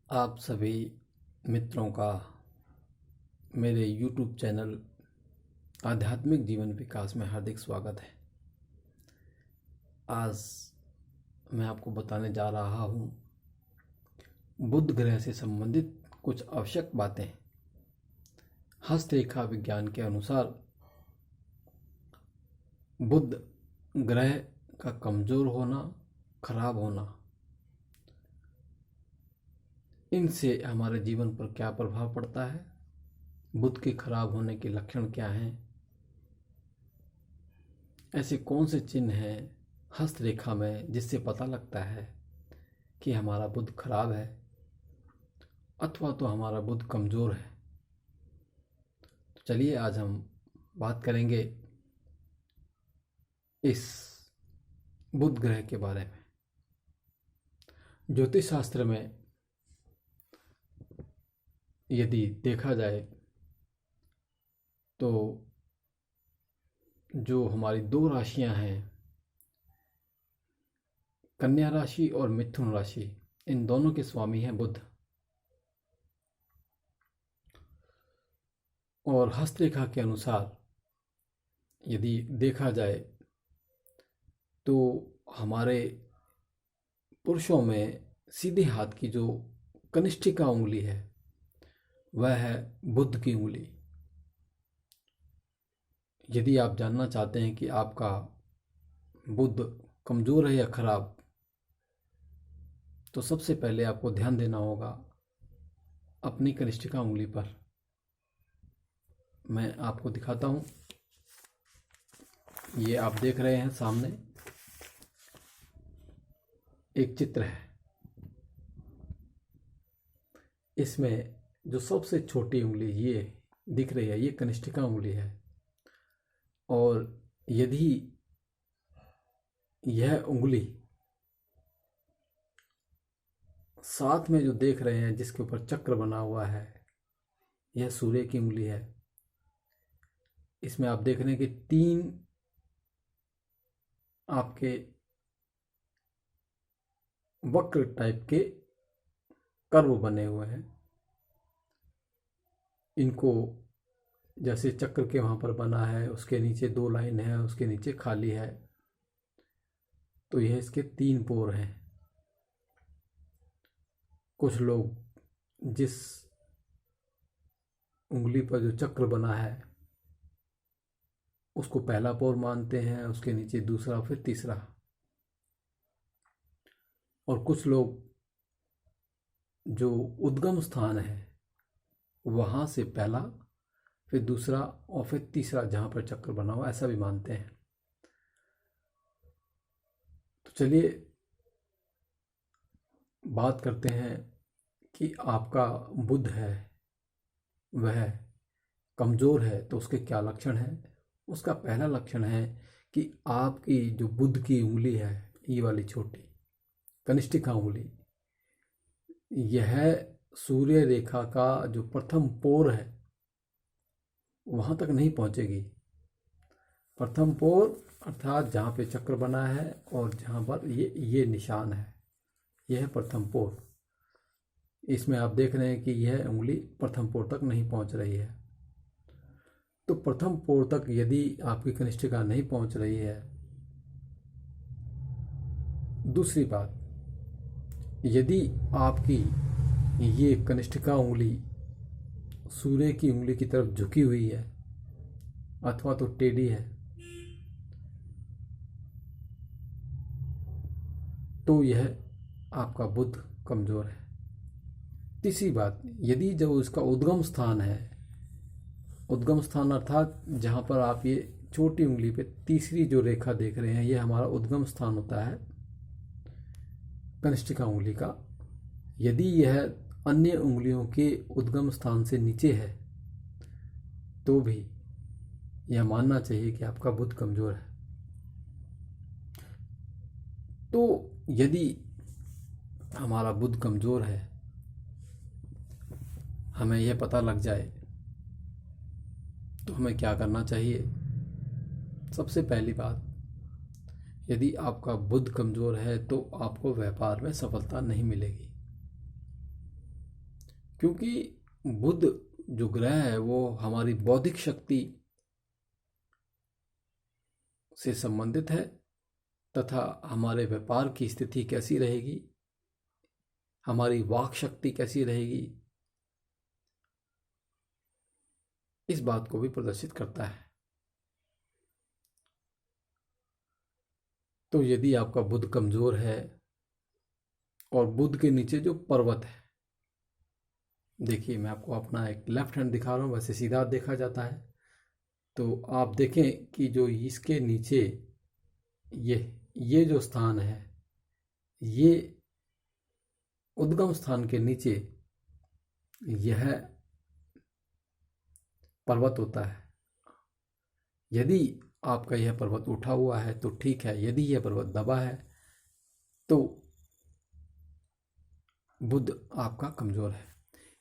आप सभी मित्रों का मेरे YouTube चैनल आध्यात्मिक जीवन विकास में हार्दिक स्वागत है। आज मैं आपको बताने जा रहा हूँ बुध ग्रह से संबंधित कुछ आवश्यक बातें। हस्तरेखा विज्ञान के अनुसार बुध ग्रह का कमज़ोर होना, खराब होना, इनसे हमारे जीवन पर क्या प्रभाव पड़ता है, बुध के खराब होने के लक्षण क्या हैं, ऐसे कौन से चिन्ह हैं हस्तरेखा में जिससे पता लगता है कि हमारा बुध खराब है अथवा तो हमारा बुध कमज़ोर है। तो चलिए आज हम बात करेंगे इस बुध ग्रह के बारे में। ज्योतिष शास्त्र में यदि देखा जाए तो जो हमारी दो राशियां हैं, कन्या राशि और मिथुन राशि, इन दोनों के स्वामी हैं बुध। और हस्तरेखा के अनुसार यदि देखा जाए तो हमारे पुरुषों में सीधे हाथ की जो कनिष्ठिका उंगली है वह है बुध की उंगली। यदि आप जानना चाहते हैं कि आपका बुध कमज़ोर है या खराब, तो सबसे पहले आपको ध्यान देना होगा अपनी कनिष्ठिका उंगली पर। मैं आपको दिखाता हूँ। ये आप देख रहे हैं सामने एक चित्र है। इसमें जो सबसे छोटी उंगली ये दिख रही है, ये कनिष्ठिका उंगली है। और यदि यह उंगली साथ में जो देख रहे हैं जिसके ऊपर चक्र बना हुआ है, यह सूर्य की उंगली है। इसमें आप देख रहे हैं कि 3 आपके वक्र टाइप के कर्व बने हुए हैं। इनको जैसे चक्र के वहाँ पर बना है, उसके नीचे 2 लाइन है, उसके नीचे खाली है, तो यह इसके 3 पोर हैं। कुछ लोग जिस उंगली पर जो चक्र बना है उसको पहला पोर मानते हैं, उसके नीचे दूसरा, फिर तीसरा। और कुछ लोग जो उद्गम स्थान है वहाँ से पहला, फिर दूसरा और फिर तीसरा जहाँ पर चक्र बना हुआ, ऐसा भी मानते हैं। तो चलिए बात करते हैं कि आपका बुध है वह कमज़ोर है तो उसके क्या लक्षण हैं। उसका पहला लक्षण है कि आपकी जो बुध की उंगली है, ये वाली छोटी कनिष्ठिका उंगली, यह सूर्य रेखा का जो प्रथम पोर है वहाँ तक नहीं पहुँचेगी। प्रथम पोर अर्थात जहाँ पे चक्र बना है और जहाँ पर ये निशान है, यह है प्रथम पोर। इसमें आप देख रहे हैं कि यह उंगली प्रथम पोर तक नहीं पहुँच रही है। तो प्रथम पोर तक यदि आपकी कनिष्ठिका नहीं पहुँच रही है, दूसरी बात, यदि आपकी ये कनिष्ठिका उंगली सूर्य की उंगली की तरफ झुकी हुई है अथवा तो टेढ़ी है, तो यह आपका बुध कमज़ोर है। तीसरी बात, यदि जो इसका उद्गम स्थान है, उद्गम स्थान अर्थात जहाँ पर आप ये छोटी उंगली पे तीसरी जो रेखा देख रहे हैं, ये हमारा उद्गम स्थान होता है कनिष्ठिका उंगली का। यदि यह अन्य उंगलियों के उद्गम स्थान से नीचे है तो भी यह मानना चाहिए कि आपका बुध कमज़ोर है। तो यदि हमारा बुध कमज़ोर है, हमें यह पता लग जाए तो हमें क्या करना चाहिए। सबसे पहली बात, यदि आपका बुध कमज़ोर है तो आपको व्यापार में सफलता नहीं मिलेगी। क्योंकि बुध जो ग्रह है वो हमारी बौद्धिक शक्ति से संबंधित है तथा हमारे व्यापार की स्थिति कैसी रहेगी, हमारी वाक शक्ति कैसी रहेगी, इस बात को भी प्रदर्शित करता है। तो यदि आपका बुध कमजोर है और बुध के नीचे जो पर्वत है, देखिए मैं आपको अपना एक लेफ्ट हैंड दिखा रहा हूँ, वैसे सीधा देखा जाता है, तो आप देखें कि जो इसके नीचे ये जो स्थान है, ये उद्गम स्थान के नीचे यह पर्वत होता है। यदि आपका यह पर्वत उठा हुआ है तो ठीक है, यदि यह पर्वत दबा है तो बुध आपका कमजोर है।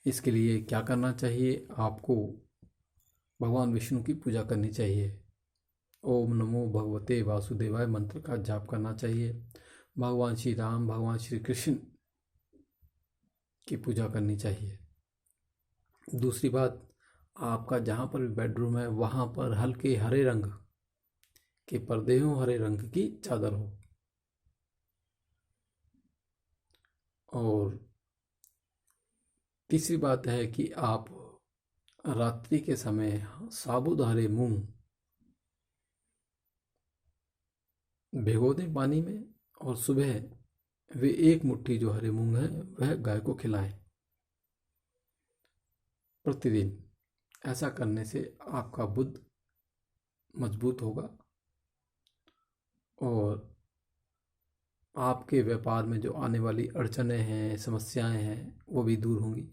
इसके लिए क्या करना चाहिए? आपको भगवान विष्णु की पूजा करनी चाहिए। ओम नमो भगवते वासुदेवाय मंत्र का जाप करना चाहिए। भगवान श्री राम, भगवान श्री कृष्ण की पूजा करनी चाहिए। दूसरी बात, आपका जहाँ पर भी बेडरूम है वहाँ पर हल्के हरे रंग के पर्दे हों, हरे रंग की चादर हो। और तीसरी बात है कि आप रात्रि के समय साबुत हरे मूंग भिगो दें पानी में और सुबह वे एक मुट्ठी जो हरे मूंग है वह गाय को खिलाएं प्रतिदिन। ऐसा करने से आपका बुध मजबूत होगा और आपके व्यापार में जो आने वाली अड़चनें हैं, समस्याएं हैं, वो भी दूर होंगी।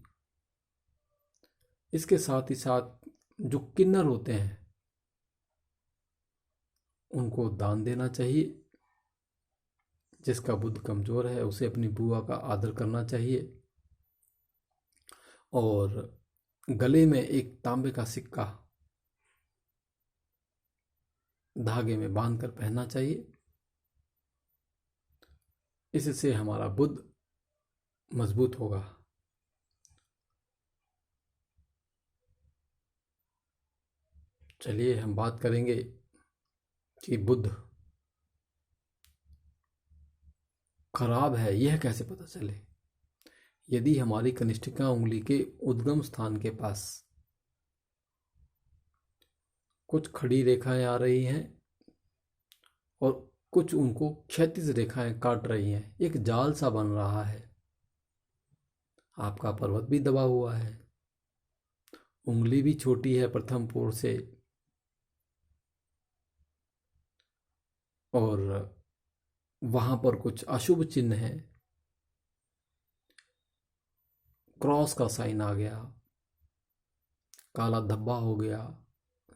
इसके साथ ही साथ जो किन्नर होते हैं उनको दान देना चाहिए। जिसका बुध कमजोर है उसे अपनी बुआ का आदर करना चाहिए और गले में एक तांबे का सिक्का धागे में बांधकर पहनना चाहिए। इससे हमारा बुध मजबूत होगा। चलिए हम बात करेंगे कि बुध खराब है यह कैसे पता चले। यदि हमारी कनिष्ठिका उंगली के उद्गम स्थान के पास कुछ खड़ी रेखाएं आ रही हैं और कुछ उनको क्षैतिज रेखाएं काट रही हैं, एक जाल सा बन रहा है, आपका पर्वत भी दबा हुआ है, उंगली भी छोटी है प्रथम पोर से और वहां पर कुछ अशुभ चिन्ह है, क्रॉस का साइन आ गया, काला धब्बा हो गया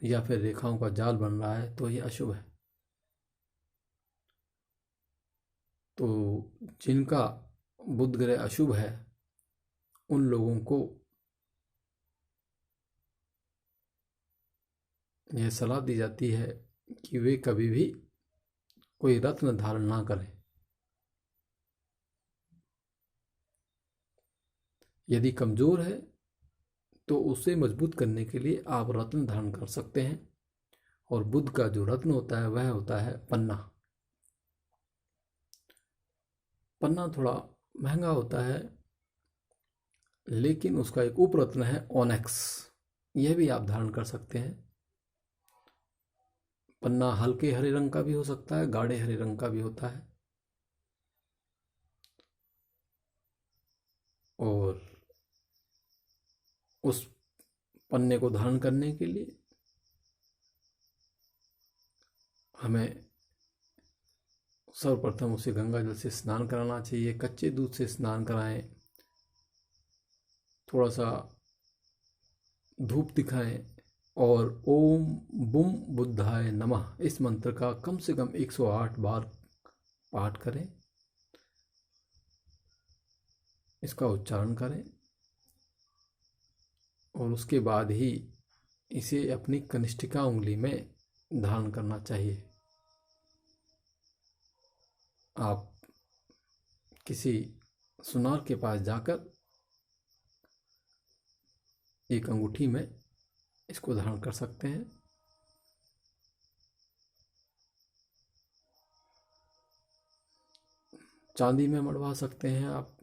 या फिर रेखाओं का जाल बन रहा है, तो ये अशुभ है। तो जिनका बुध ग्रह अशुभ है उन लोगों को यह सलाह दी जाती है कि वे कभी भी कोई रत्न धारण ना करें। यदि कमजोर है तो उसे मजबूत करने के लिए आप रत्न धारण कर सकते हैं और बुध का जो रत्न होता है वह होता है पन्ना। पन्ना थोड़ा महंगा होता है लेकिन उसका एक उपरत्न है ओनेक्स, यह भी आप धारण कर सकते हैं। पन्ना हल्के हरे रंग का भी हो सकता है, गाढ़े हरे रंग का भी होता है। और उस पन्ने को धारण करने के लिए हमें सर्वप्रथम उसे गंगा जल से स्नान कराना चाहिए, कच्चे दूध से स्नान कराएं, थोड़ा सा धूप दिखाएं और ओम बुम बुद्धाय नमः इस मंत्र का कम से कम 108 बार पाठ करें, इसका उच्चारण करें और उसके बाद ही इसे अपनी कनिष्ठिका उंगली में धारण करना चाहिए। आप किसी सुनार के पास जाकर एक अंगूठी में इसको धारण कर सकते हैं। चांदी में मढ़वा सकते हैं आप।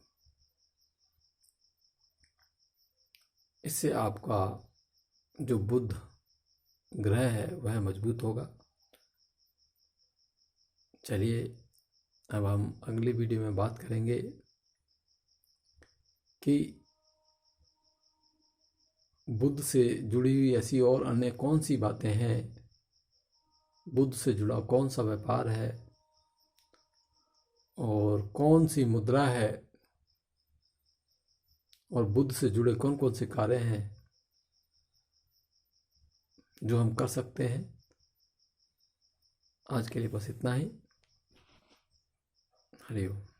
इससे आपका जो बुध ग्रह है वह मजबूत होगा। चलिए अब हम अगली वीडियो में बात करेंगे कि बुध से जुड़ी हुई ऐसी और अन्य कौन सी बातें हैं, बुध से जुड़ा कौन सा व्यापार है और कौन सी मुद्रा है और बुध से जुड़े कौन कौन से कार्य हैं जो हम कर सकते हैं। आज के लिए बस इतना ही। हरि ओम।